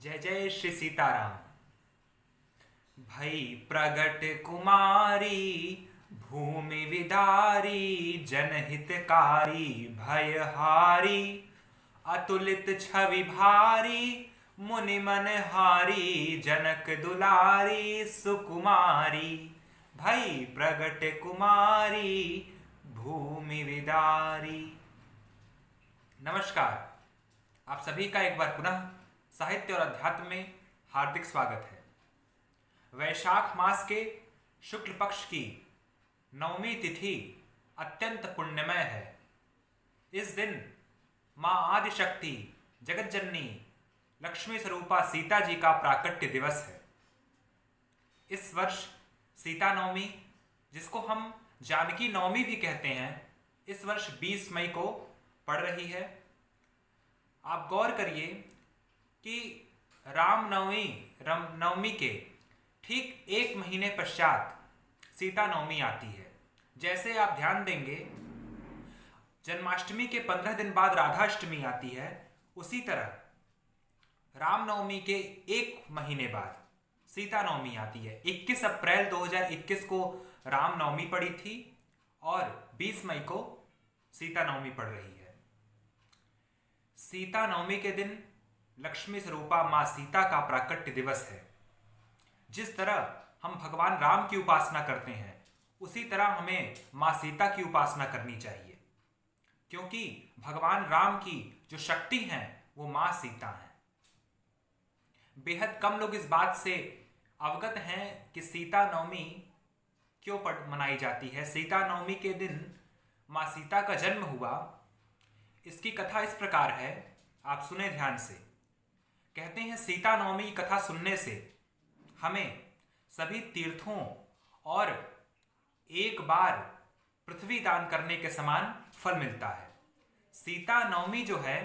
जय जय श्री सीताराम। भई प्रगट कुमारी, भूमि विदारी, जनहितकारी, भयहारी, अतुलित छवि भारी, मुनि मनहारी, जनक दुलारी सुकुमारी। भई प्रगट कुमारी, भूमि विदारी। नमस्कार, आप सभी का एक बार पुनः साहित्य और अध्यात्म में हार्दिक स्वागत है। वैशाख मास के शुक्ल पक्ष की नवमी तिथि अत्यंत पुण्यमय है। इस दिन मां आदिशक्ति जगत जननी लक्ष्मी स्वरूपा सीता जी का प्राकट्य दिवस है। इस वर्ष सीता नवमी, जिसको हम जानकी नवमी भी कहते हैं, इस वर्ष 20 मई को पड़ रही है। आप गौर करिए कि राम नवमी के ठीक एक महीने पश्चात सीता नवमी आती है। जैसे आप ध्यान देंगे, जन्माष्टमी के 15 दिन बाद राधाष्टमी आती है, उसी तरह रामनवमी के एक महीने बाद सीता नवमी आती है। 21 अप्रैल 2021 को रामनवमी पड़ी थी और 20 मई को सीता नवमी पड़ रही है। सीता नवमी के दिन लक्ष्मी स्वरूपा मां सीता का प्राकट्य दिवस है। जिस तरह हम भगवान राम की उपासना करते हैं, उसी तरह हमें मां सीता की उपासना करनी चाहिए, क्योंकि भगवान राम की जो शक्ति है वो मां सीता है। बेहद कम लोग इस बात से अवगत हैं कि सीता नवमी क्यों मनाई जाती है। सीता नवमी के दिन मां सीता का जन्म हुआ। इसकी कथा इस प्रकार है, आप सुने ध्यान से। कहते हैं सीता नवमी की कथा सुनने से हमें सभी तीर्थों और एक बार पृथ्वी दान करने के समान फल मिलता है। सीता नवमी जो है,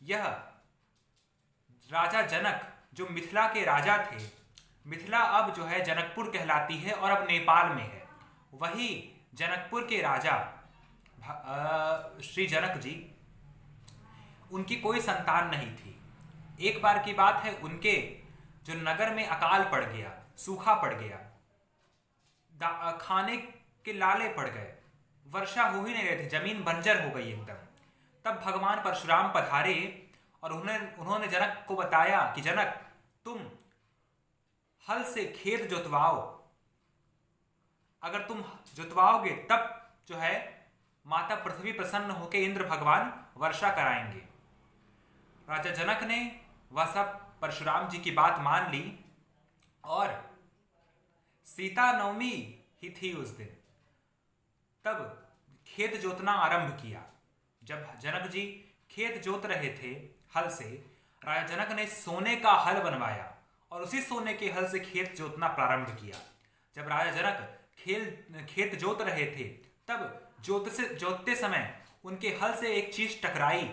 यह राजा जनक जो मिथिला के राजा थे, मिथिला अब जो है जनकपुर कहलाती है और अब नेपाल में है। वही जनकपुर के राजा श्री जनक जी, उनकी कोई संतान नहीं थी। एक बार की बात है, उनके जो नगर में अकाल पड़ गया, सूखा पड़ गया, खाने के लाले पड़ गए, वर्षा हो ही नहीं रही थी, जमीन बंजर हो गई एकदम। तब भगवान परशुराम पधारे और उन्होंने जनक को बताया कि जनक, तुम हल से खेत जोतवाओ। अगर तुम जोतवाओगे तब जो है माता पृथ्वी प्रसन्न होकर इंद्र भगवान वर्षा कराएंगे। राजा जनक ने वह सब परशुराम जी की बात मान ली और सीता नवमी ही थी उस दिन, तब खेत जोतना आरंभ किया। जब जनक जी खेत जोत रहे थे हल से, राजा जनक ने सोने का हल बनवाया और उसी सोने के हल से खेत जोतना प्रारंभ किया। जब राजा जनक खेत जोत रहे थे, तब जोतते समय उनके हल से एक चीज टकराई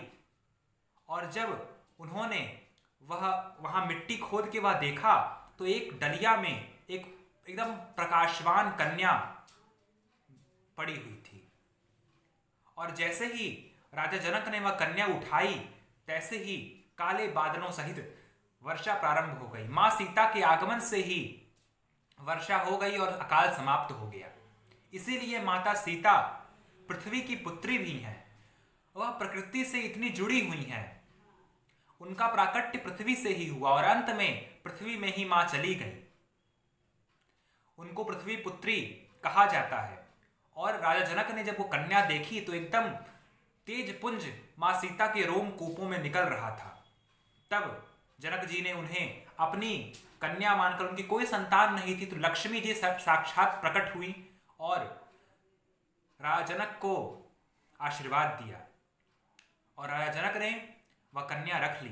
और जब उन्होंने वहां मिट्टी खोद के वह देखा तो एक डलिया में एक एकदम प्रकाशवान कन्या पड़ी हुई थी। और जैसे ही राजा जनक ने वह कन्या उठाई, तैसे ही काले बादलों सहित वर्षा प्रारंभ हो गई। मां सीता के आगमन से ही वर्षा हो गई और अकाल समाप्त हो गया। इसीलिए माता सीता पृथ्वी की पुत्री भी हैं। वह प्रकृति से इतनी जुड़ी हुई हैं, उनका प्राकट्य पृथ्वी से ही हुआ और अंत में पृथ्वी में ही मां चली गई। उनको पृथ्वी पुत्री कहा जाता है। और राजा जनक ने जब वो कन्या देखी तो एकदम तेज पुंज मां सीता के रोम कूपों में निकल रहा था। तब जनक जी ने उन्हें अपनी कन्या मानकर, उनकी कोई संतान नहीं थी, तो लक्ष्मी जी साक्षात प्रकट हुई और राजा जनक को आशीर्वाद दिया और राजा जनक ने वह कन्या रख ली।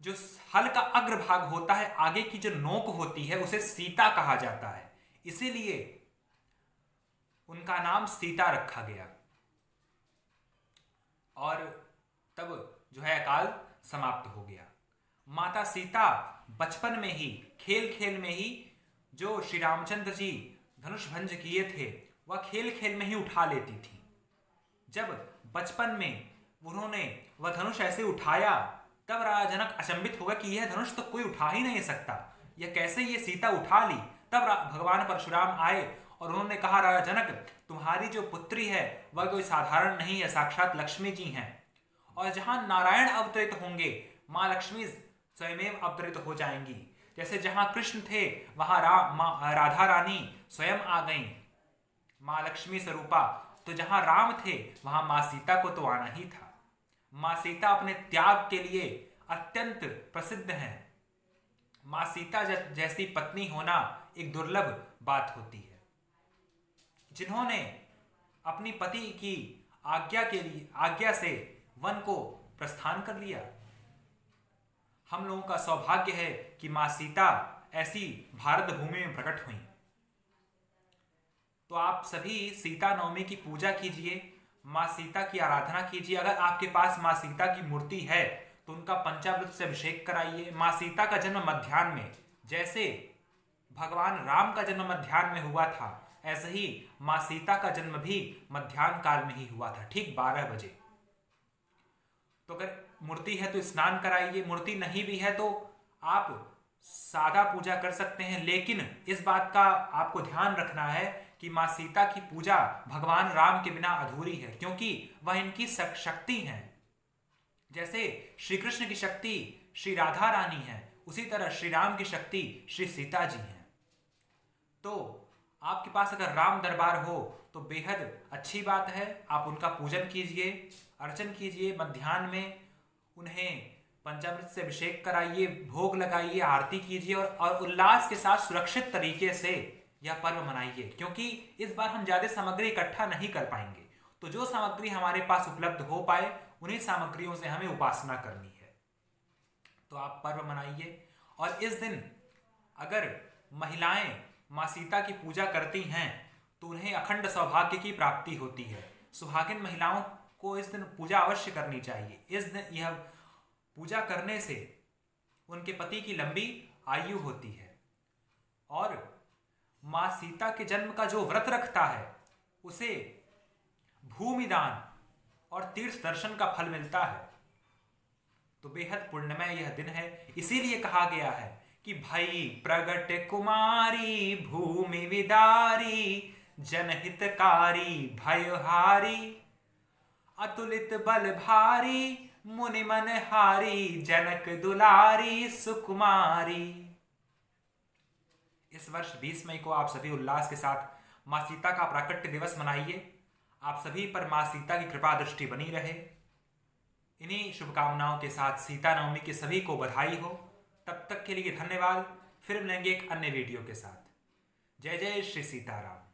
जो हल का अग्रभाग होता है, आगे की जो नोक होती है, उसे सीता कहा जाता है। इसीलिए उनका नाम सीता रखा गया और तब जो है अकाल समाप्त हो गया। माता सीता बचपन में ही, खेल खेल में ही, जो श्री रामचंद्र जी धनुष भंज किए थे, वह खेल खेल में ही उठा लेती थी। जब बचपन में उन्होंने वह धनुष ऐसे उठाया तब राजा जनक अचंभित होगा कि यह धनुष तो कोई उठा ही नहीं सकता, यह कैसे ये सीता उठा ली। तब भगवान परशुराम आए और उन्होंने कहा, राजा जनक, तुम्हारी जो पुत्री है वह कोई साधारण नहीं है, साक्षात लक्ष्मी जी हैं। और जहां नारायण अवतरित होंगे माँ लक्ष्मी स्वयं अवतरित हो जाएंगी। जैसे जहां कृष्ण थे वहां राधा रानी स्वयं आ गई, माँ लक्ष्मी स्वरूपा। तो जहां राम थे वहां माँ सीता को तो आना ही था। माँ सीता अपने त्याग के लिए अत्यंत प्रसिद्ध हैं। माँ सीता जैसी पत्नी होना एक दुर्लभ बात होती है, जिन्होंने अपनी पति की आज्ञा से वन को प्रस्थान कर लिया। हम लोगों का सौभाग्य है कि माँ सीता ऐसी भारत भूमि में प्रकट हुई। तो आप सभी सीता नवमी की पूजा कीजिए, माँ सीता की आराधना कीजिए। अगर आपके पास माँ सीता की मूर्ति है तो उनका पंचामृत से अभिषेक कराइए। माँ सीता का जन्म मध्याह्न में, जैसे भगवान राम का जन्म मध्याह्न में हुआ था, ऐसे ही माँ सीता का जन्म भी मध्याह्न काल में ही हुआ था, ठीक 12 बजे। तो अगर मूर्ति है तो स्नान कराइए, मूर्ति नहीं भी है तो आप सादा पूजा कर सकते हैं। लेकिन इस बात का आपको ध्यान रखना है कि माँ सीता की पूजा भगवान राम के बिना अधूरी है, क्योंकि वह इनकी शक्ति हैं। जैसे श्री कृष्ण की शक्ति श्री राधा रानी है, उसी तरह श्री राम की शक्ति श्री सीता जी हैं। तो आपके पास अगर राम दरबार हो तो बेहद अच्छी बात है, आप उनका पूजन कीजिए, अर्चन कीजिए। मध्याह्न में उन्हें पंचामृत से अभिषेक कराइए, भोग लगाइए, आरती कीजिए और उल्लास के साथ सुरक्षित तरीके से यह पर्व मनाइए, क्योंकि इस बार हम ज्यादा सामग्री इकट्ठा नहीं कर पाएंगे। तो जो सामग्री हमारे पास उपलब्ध हो पाए उन्हीं सामग्रियों से हमें उपासना करनी है। तो आप पर्व मनाइए। और इस दिन अगर महिलाएं माँ सीता की पूजा करती हैं तो उन्हें अखंड सौभाग्य की प्राप्ति होती है। सुहागिन महिलाओं को इस दिन पूजा अवश्य करनी चाहिए। इस दिन यह पूजा करने से उनके पति की लंबी आयु होती है। और माँ सीता के जन्म का जो व्रत रखता है उसे भूमिदान और तीर्थ दर्शन का फल मिलता है। तो बेहद पुण्यमय यह दिन है। इसीलिए कहा गया है कि भई प्रगट कुमारी भूमि विदारी जनहितकारी भयहारी अतुलित बल भारी मुनि मन हारी जनक दुलारी सुकुमारी। इस वर्ष 20 मई को आप सभी उल्लास के साथ माँ सीता का प्राकट्य दिवस मनाइए। आप सभी पर माँ सीता की कृपा दृष्टि बनी रहे। इन्हीं शुभकामनाओं के साथ सीता नवमी के सभी को बधाई हो। तब तक के लिए धन्यवाद। फिर मिलेंगे एक अन्य वीडियो के साथ। जय जय श्री सीताराम।